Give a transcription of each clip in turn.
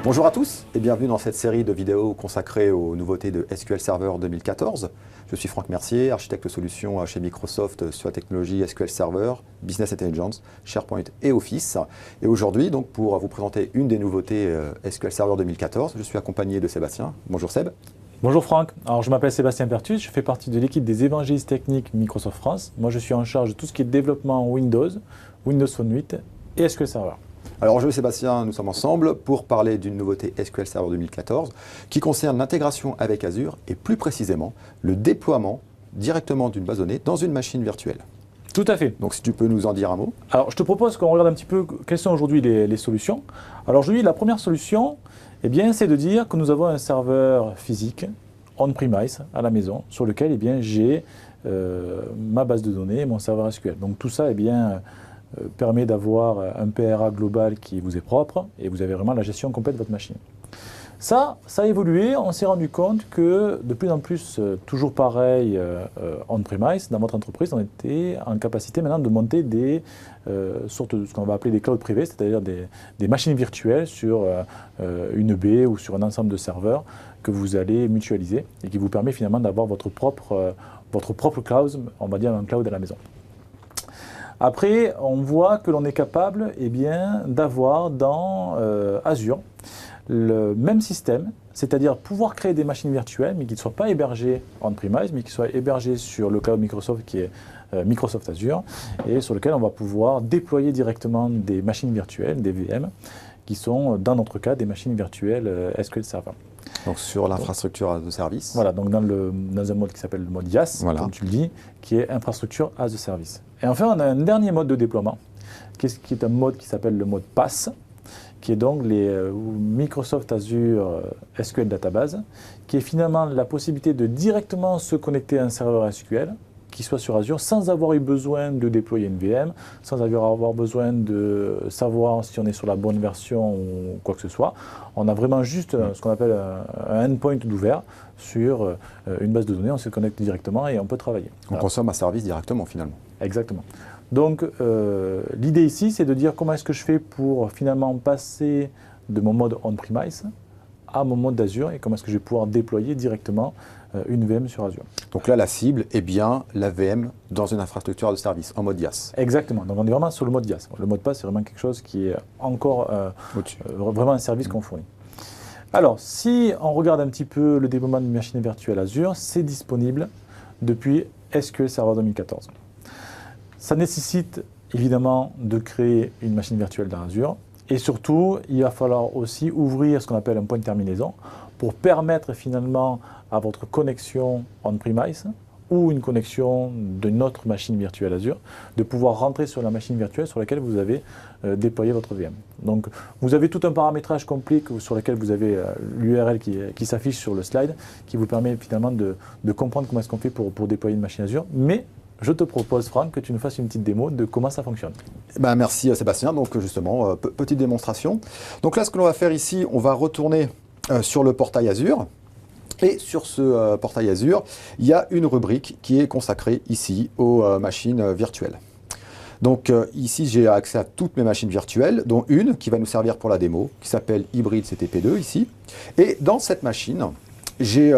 Bonjour à tous et bienvenue dans cette série de vidéos consacrée aux nouveautés de SQL Server 2014. Je suis Franck Mercier, architecte de solutions chez Microsoft sur la technologie SQL Server, Business Intelligence, SharePoint et Office. Et aujourd'hui, donc, pour vous présenter une des nouveautés SQL Server 2014, je suis accompagné de Sébastien. Bonjour Seb. Bonjour Franck, alors je m'appelle Sébastien Pertus, je fais partie de l'équipe des évangélistes techniques Microsoft France. Moi je suis en charge de tout ce qui est développement Windows, Windows Phone 8 et SQL Server. Alors je et Sébastien, nous sommes ensemble pour parler d'une nouveauté SQL Server 2014 qui concerne l'intégration avec Azure et plus précisément le déploiement directement d'une base de données dans une machine virtuelle. Tout à fait. Donc si tu peux nous en dire un mot. Alors je te propose qu'on regarde un petit peu quelles sont aujourd'hui les solutions. Alors aujourd'hui la première solution, c'est de dire que nous avons un serveur physique on-premise à la maison sur lequel j'ai ma base de données, mon serveur SQL. Donc tout ça permet d'avoir un PRA global qui vous est propre et vous avez vraiment la gestion complète de votre machine. Ça a évolué, on s'est rendu compte que de plus en plus, toujours pareil, on-premise, dans votre entreprise, on était en capacité maintenant de monter des sortes de ce qu'on va appeler des clouds privés, c'est-à-dire des machines virtuelles sur une baie ou sur un ensemble de serveurs que vous allez mutualiser et qui vous permet finalement d'avoir votre propre cloud, on va dire un cloud à la maison. Après, on voit que l'on est capable d'avoir dans Azure le même système, c'est-à-dire pouvoir créer des machines virtuelles, mais qui ne soient pas hébergées on-premise, mais qui soient hébergées sur le cloud Microsoft qui est Microsoft Azure, et sur lequel on va pouvoir déployer directement des machines virtuelles, des VM, qui sont dans notre cas des machines virtuelles SQL Server. Donc sur l'infrastructure as a service. Voilà, donc dans un mode qui s'appelle le mode IaaS, comme tu le dis, qui est infrastructure as a service. Et enfin, on a un dernier mode de déploiement, qui est un mode qui s'appelle le mode PaaS, qui est donc les Microsoft Azure SQL Database, qui est finalement la possibilité de directement se connecter à un serveur SQL, qui soit sur Azure, sans avoir eu besoin de déployer une VM, sans avoir besoin de savoir si on est sur la bonne version ou quoi que ce soit. On a vraiment juste ce qu'on appelle un endpoint d'ouvert sur une base de données, on se connecte directement et on peut travailler. On consomme un service directement finalement. Exactement. Donc l'idée ici, c'est de dire comment est-ce que je fais pour finalement passer de mon mode on-premise à mon mode d'Azure et comment est-ce que je vais pouvoir déployer directement une VM sur Azure. Donc là, la cible est bien la VM dans une infrastructure de service, en mode IaaS. Exactement. Donc on est vraiment sur le mode IaaS. Le mode PaaS, c'est vraiment quelque chose qui est encore vraiment un service qu'on fournit. Alors, si on regarde un petit peu le développement d'une machine virtuelle Azure, c'est disponible depuis SQL Server 2014. Ça nécessite évidemment de créer une machine virtuelle dans Azure. Et surtout, il va falloir aussi ouvrir ce qu'on appelle un point de terminaison pour permettre finalement à votre connexion on-premise ou une connexion d'une autre machine virtuelle Azure de pouvoir rentrer sur la machine virtuelle sur laquelle vous avez déployé votre VM. Donc, vous avez tout un paramétrage complet sur lequel vous avez l'URL qui s'affiche sur le slide qui vous permet finalement de comprendre comment est-ce qu'on fait pour déployer une machine Azure. Mais je te propose, Franck, que tu nous fasses une petite démo de comment ça fonctionne. Merci Sébastien. Donc justement, petite démonstration. Donc là, ce que l'on va faire ici, on va retourner sur le portail Azure. Et sur ce portail Azure, il y a une rubrique qui est consacrée ici aux machines virtuelles. Donc ici, j'ai accès à toutes mes machines virtuelles, dont une qui va nous servir pour la démo, qui s'appelle Hybrid CTP2 ici. Et dans cette machine, j'ai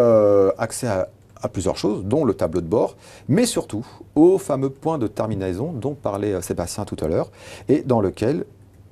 accès à plusieurs choses, dont le tableau de bord, mais surtout au fameux point de terminaison dont parlait Sébastien tout à l'heure, et dans lequel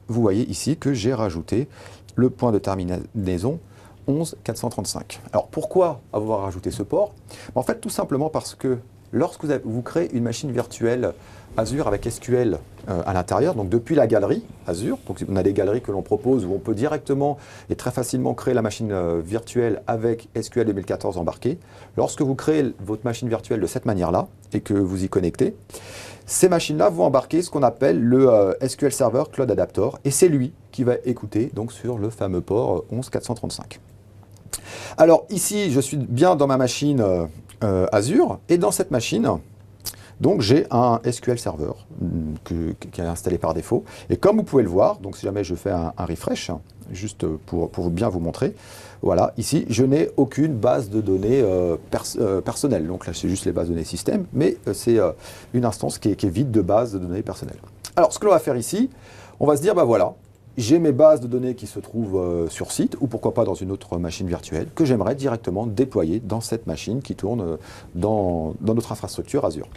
vous voyez ici que j'ai rajouté le point de terminaison 11435. Alors pourquoi avoir rajouté ce port? En fait, tout simplement parce que lorsque vous créez une machine virtuelle Azure avec SQL à l'intérieur, donc depuis la galerie Azure, donc on a des galeries que l'on propose où on peut directement et très facilement créer la machine virtuelle avec SQL 2014 embarqué. Lorsque vous créez votre machine virtuelle de cette manière-là et que vous y connectez, ces machines-là vont embarquer ce qu'on appelle le SQL Server Cloud Adapter et c'est lui qui va écouter donc sur le fameux port 11435. Alors ici, je suis bien dans ma machine Azure et dans cette machine, donc j'ai un SQL Server qui est installé par défaut. Et comme vous pouvez le voir, donc si jamais je fais un refresh, juste pour bien vous montrer, voilà, ici je n'ai aucune base de données personnelle. Donc là c'est juste les bases de données système, mais c'est une instance qui est vide de base de données personnelles. Alors ce que l'on va faire ici, on va se dire, voilà, j'ai mes bases de données qui se trouvent sur site, ou pourquoi pas dans une autre machine virtuelle, que j'aimerais directement déployer dans cette machine qui tourne dans notre infrastructure Azure.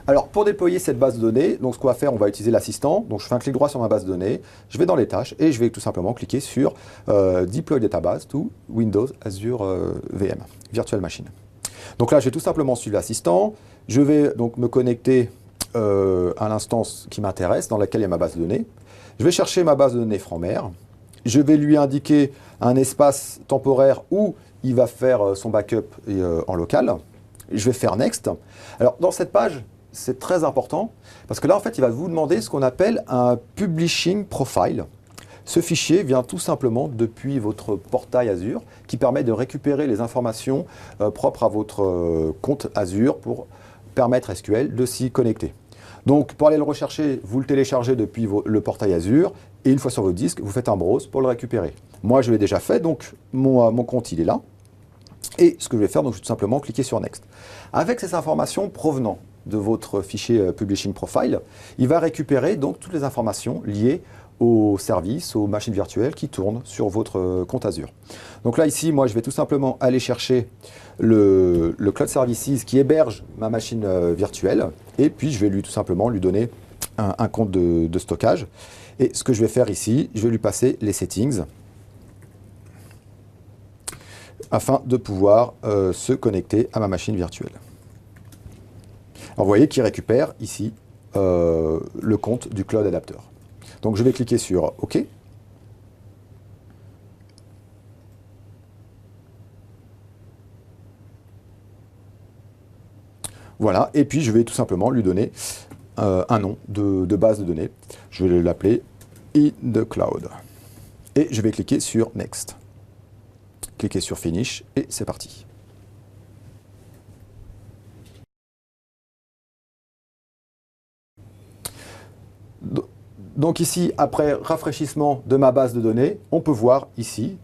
Alors, pour déployer cette base de données, donc ce qu'on va faire, on va utiliser l'assistant. Donc, je fais un clic droit sur ma base de données, je vais dans les tâches et je vais tout simplement cliquer sur Deploy Database to Windows Azure VM, Virtual Machine. Donc là, je vais tout simplement suivre l'assistant. Je vais donc me connecter à l'instance qui m'intéresse, dans laquelle il y a ma base de données. Je vais chercher ma base de données Frommer. Je vais lui indiquer un espace temporaire où il va faire son backup en local. Je vais faire Next. Alors, dans cette page, c'est très important parce que là, en fait, il va vous demander ce qu'on appelle un Publishing Profile. Ce fichier vient tout simplement depuis votre portail Azure qui permet de récupérer les informations propres à votre compte Azure pour permettre à SQL de s'y connecter. Donc, pour aller le rechercher, vous le téléchargez depuis le portail Azure et une fois sur votre disque, vous faites un browse pour le récupérer. Moi, je l'ai déjà fait, donc mon compte, il est là. Et ce que je vais faire, donc, je vais tout simplement cliquer sur Next. Avec ces informations provenant de votre fichier Publishing Profile, il va récupérer donc toutes les informations liées aux services, aux machines virtuelles qui tournent sur votre compte Azure. Donc là, ici, moi, je vais tout simplement aller chercher le Cloud Services qui héberge ma machine virtuelle et puis je vais tout simplement lui donner un compte de stockage. Et ce que je vais faire ici, je vais lui passer les settings afin de pouvoir se connecter à ma machine virtuelle. Alors, vous voyez qu'il récupère ici le compte du Cloud Adapter. Donc je vais cliquer sur OK. Voilà, et puis je vais tout simplement lui donner un nom de base de données. Je vais l'appeler In the Cloud. Et je vais cliquer sur Next. Cliquez sur Finish et c'est parti. Donc ici, après rafraîchissement de ma base de données, on peut voir ici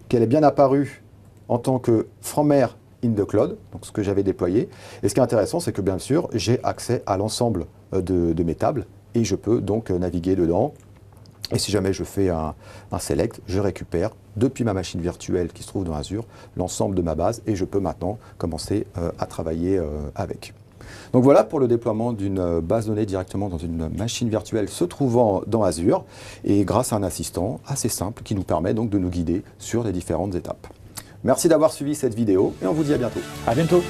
qu'elle est bien apparue en tant que Frommer in the Cloud, donc ce que j'avais déployé. Et ce qui est intéressant, c'est que bien sûr, j'ai accès à l'ensemble de mes tables et je peux donc naviguer dedans. Et si jamais je fais un select, je récupère depuis ma machine virtuelle qui se trouve dans Azure l'ensemble de ma base et je peux maintenant commencer à travailler avec. Donc voilà pour le déploiement d'une base de données directement dans une machine virtuelle se trouvant dans Azure et grâce à un assistant assez simple qui nous permet donc de nous guider sur les différentes étapes. Merci d'avoir suivi cette vidéo et on vous dit à bientôt. À bientôt.